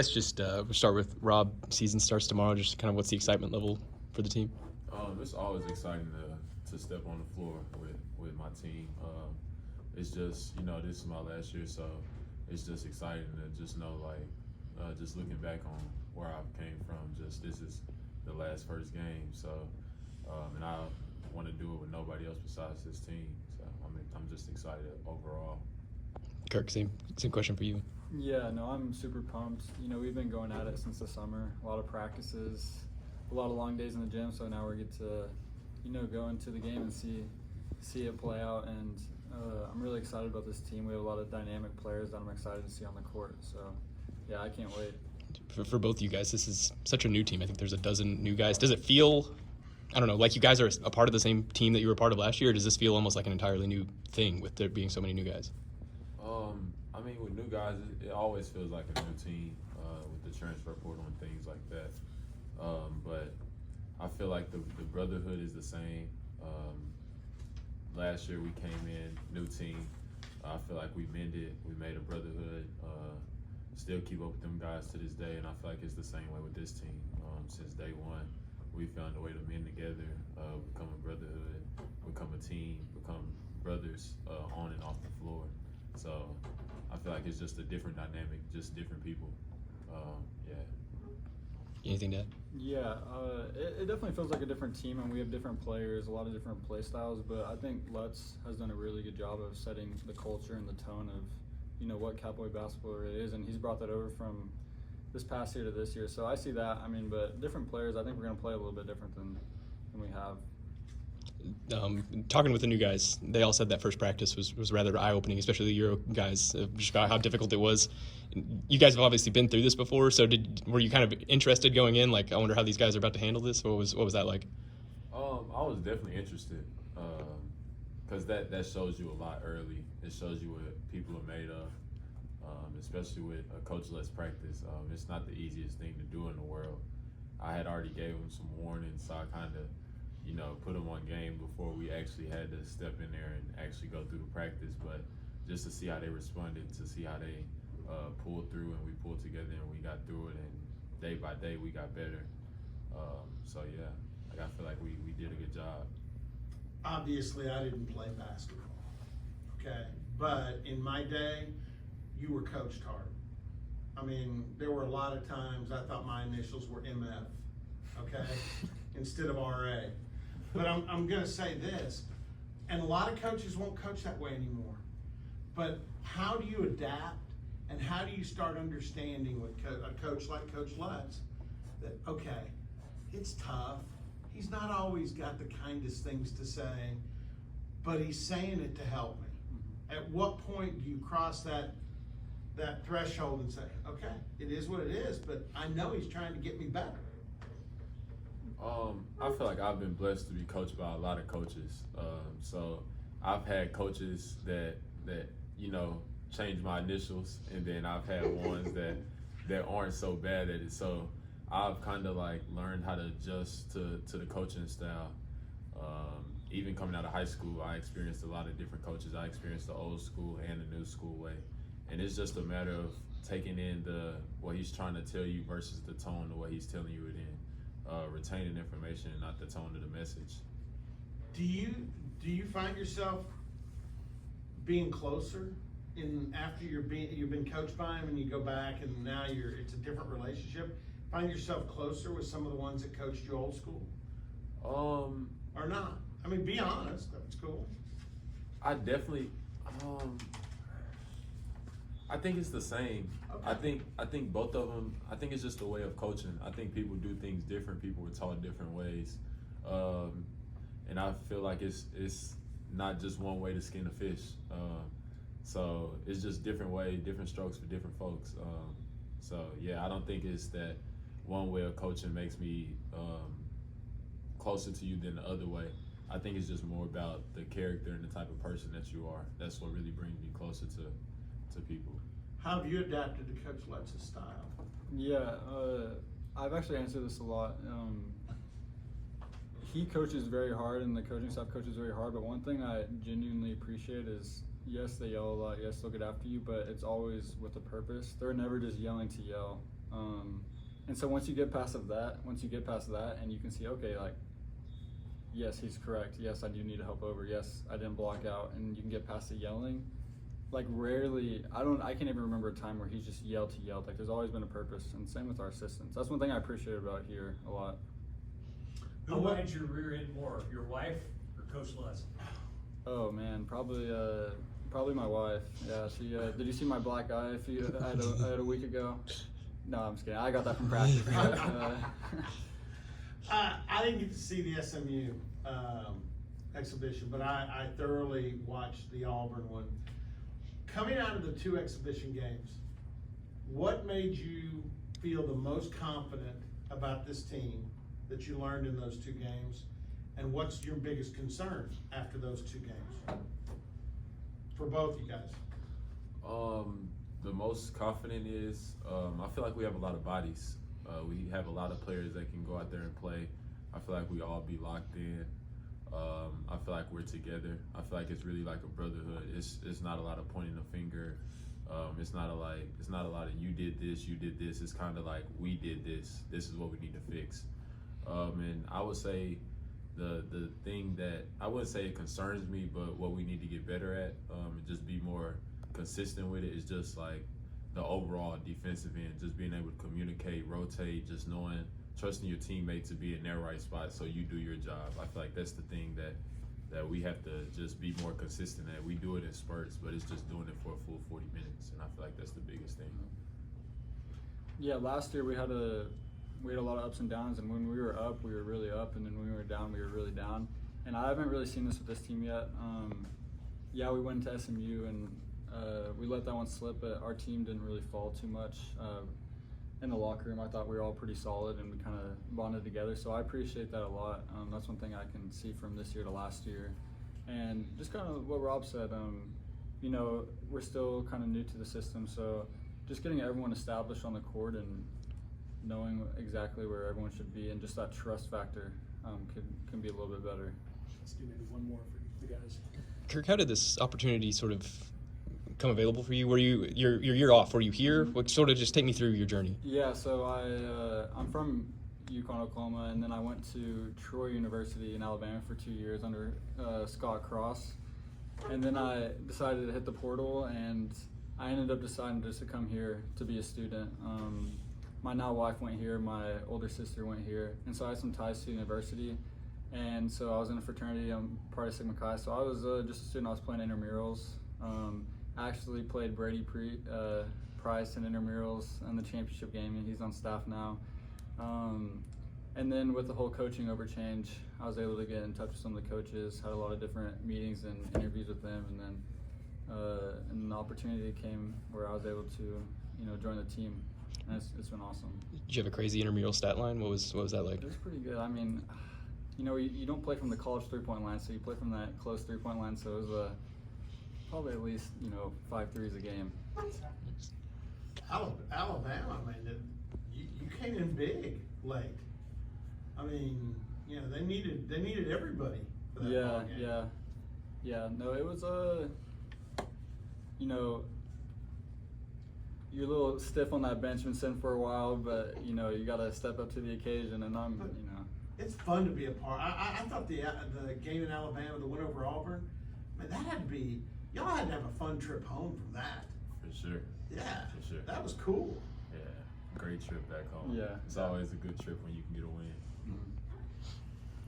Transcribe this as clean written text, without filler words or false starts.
Let's just we'll start with Rob. Season starts tomorrow. Just kind of what's the excitement level for the team? It's always exciting to step on the floor with my team. It's just, this is my last year, so it's just exciting to just know, just looking back on where I came from, just this is the first game. So, and I want to do it with nobody else besides this team. So, I'm just excited overall. Kirk, same question for you. Yeah, no, I'm super pumped. We've been going at it since the summer. A lot of practices, a lot of long days in the gym. So now we get to, go into the game and see it play out. And I'm really excited about this team. We have a lot of dynamic players that I'm excited to see on the court. So, yeah, I can't wait. For both you guys, this is such a new team. I think there's a dozen new guys. Does it feel, I don't know, like you guys are a part of the same team that you were a part of last year? Or does this feel almost like an entirely new thing with there being so many new guys? With new guys, it always feels like a new team with the transfer portal and things like that. But I feel like the brotherhood is the same. Last year we came in, new team. I feel like we mended, we made a brotherhood. Still keep up with them guys to this day, and I feel like it's the same way with this team. Since day one, we found a way to mend together, become a brotherhood, become a team, become brothers on and off the floor. So I feel like it's just a different dynamic, just different people. Yeah. Anything to add? Yeah, it definitely feels like a different team, and we have different players, a lot of different play styles. But I think Lutz has done a really good job of setting the culture and the tone of, what Cowboy basketball really is, and he's brought that over from this past year to this year. So I see that. But different players, I think we're going to play a little bit different than we have. Talking with the new guys, they all said that first practice was rather eye-opening, especially the Euro guys, just about how difficult it was. You guys have obviously been through this before, so were you kind of interested going in? Like, I wonder how these guys are about to handle this. What was that like? I was definitely interested because that shows you a lot early. It shows you what people are made of, especially with a coach-less practice. It's not the easiest thing to do in the world. I had already gave them some warnings, so I kind of put them on game before we actually had to step in there and actually go through the practice. But just to see how they responded, to see how they pulled through, and we pulled together and we got through it, and day by day we got better. So yeah, I feel like we did a good job. Obviously, I didn't play basketball, okay? But in my day, you were coached hard. There were a lot of times I thought my initials were MF, okay, instead of RA. But I'm going to say this, and a lot of coaches won't coach that way anymore. But how do you adapt, and how do you start understanding with a coach like Coach Lutz that, okay, it's tough. He's not always got the kindest things to say, but he's saying it to help me. At what point do you cross that threshold and say, okay, it is what it is, but I know he's trying to get me better? I feel like I've been blessed to be coached by a lot of coaches. So I've had coaches that changed my initials, and then I've had ones that aren't so bad at it. So I've kind of learned how to adjust to the coaching style. Even coming out of high school, I experienced a lot of different coaches. I experienced the old school and the new school way. And it's just a matter of taking in what he's trying to tell you versus the tone of what he's telling you it in. Retaining information and not the tone of the message. Do you find yourself being closer after you've been coached by him and you go back and now it's a different relationship? Find yourself closer with some of the ones that coached you old school? Or not? Be honest. That's cool. I definitely. I think it's the same. Okay. I think both of them. I think it's just a way of coaching. I think people do things different. People were taught different ways, and I feel like it's not just one way to skin a fish. So it's just different way, different strokes for different folks. So yeah, I don't think it's that one way of coaching makes me closer to you than the other way. I think it's just more about the character and the type of person that you are. That's what really brings me closer to people. How have you adapted to Coach Lutz's style? Yeah, I've actually answered this a lot. He coaches very hard, and the coaching staff coaches very hard, but one thing I genuinely appreciate is, yes, they yell a lot, yes, they'll get after you, but it's always with a purpose. They're never just yelling to yell. And so once you get past that, and you can see, okay, like, yes, he's correct. Yes, I do need to help over. Yes, I didn't block out, and you can get past the yelling. Like rarely, I can't even remember a time where he's just yelled. Like there's always been a purpose, and same with our assistants. That's one thing I appreciate about here a lot. Who rides your rear end more, your wife or Coach Les? Oh man, probably my wife. Yeah, she. Did you see my black eye I had a week ago? No, I'm just kidding. I got that from practice. I didn't get to see the SMU exhibition, but I thoroughly watched the Auburn one. Coming out of the 2 exhibition games, what made you feel the most confident about this team that you learned in those 2 games? And what's your biggest concern after those 2 games? For both you guys. The most confident is, I feel like we have a lot of bodies. We have a lot of players that can go out there and play. I feel like we all be locked in. I feel like we're together. I feel like it's really like a brotherhood. It's not a lot of pointing the finger. It's not a lot of you did this. It's kind of like we did this. This is what we need to fix. And I would say the thing that I wouldn't say it concerns me, but what we need to get better at, and just be more consistent with it, is just like the overall defensive end, just being able to communicate, rotate, just trusting your teammate to be in their right spot so you do your job. I feel like that's the thing that we have to just be more consistent at. We do it in spurts, but it's just doing it for a full 40 minutes, and I feel like that's the biggest thing. Yeah, last year we had a lot of ups and downs, and when we were up, we were really up, and then when we were down, we were really down. And I haven't really seen this with this team yet. Yeah, we went to SMU, and we let that one slip, but our team didn't really fall too much. In the locker room, I thought we were all pretty solid, and we kind of bonded together, so I appreciate that a lot. That's one thing I can see from this year to last year. And just kind of what Rob said, you know, we're still kind of new to the system, so just getting everyone established on the court and knowing exactly where everyone should be, and just that trust factor can be a little bit better. Let's do maybe one more for the guys. Kirk, how did this opportunity sort of come available for you? Were your year off? Were you here? What sort of just take me through your journey? Yeah, so I'm from Yukon, Oklahoma, and then I went to Troy University in Alabama for 2 years under Scott Cross, and then I decided to hit the portal, and I ended up deciding just to come here to be a student. My now wife went here, my older sister went here, and so I had some ties to the university. And so I was in a fraternity, I'm part of Sigma Chi, so I was just a student. I was playing intramurals. I actually played Brady Price in intramurals in the championship game, and he's on staff now. And then with the whole coaching overchange, I was able to get in touch with some of the coaches, had a lot of different meetings and interviews with them, and then an opportunity came where I was able to, you know, join the team, and it's been awesome. Did you have a crazy intramural stat line? What was that like? It was pretty good. I mean, you know, you don't play from the college three-point line, so you play from that close three-point line, so it was probably at least, you know, 5 threes a game. Alabama, I mean, you came in big late. I mean, you know, they needed everybody for that ball game. Yeah. No, it was you know, you're a little stiff on that bench, been sitting for a while, but you know, you got to step up to the occasion, and you know. It's fun to be a part. I thought the game in Alabama, the win over Auburn, man, that had to be. Y'all had to have a fun trip home from that. For sure. Yeah. For sure. That was cool. Yeah. Great trip back home. Yeah. It's always a good trip when you can get a win. Mm-hmm.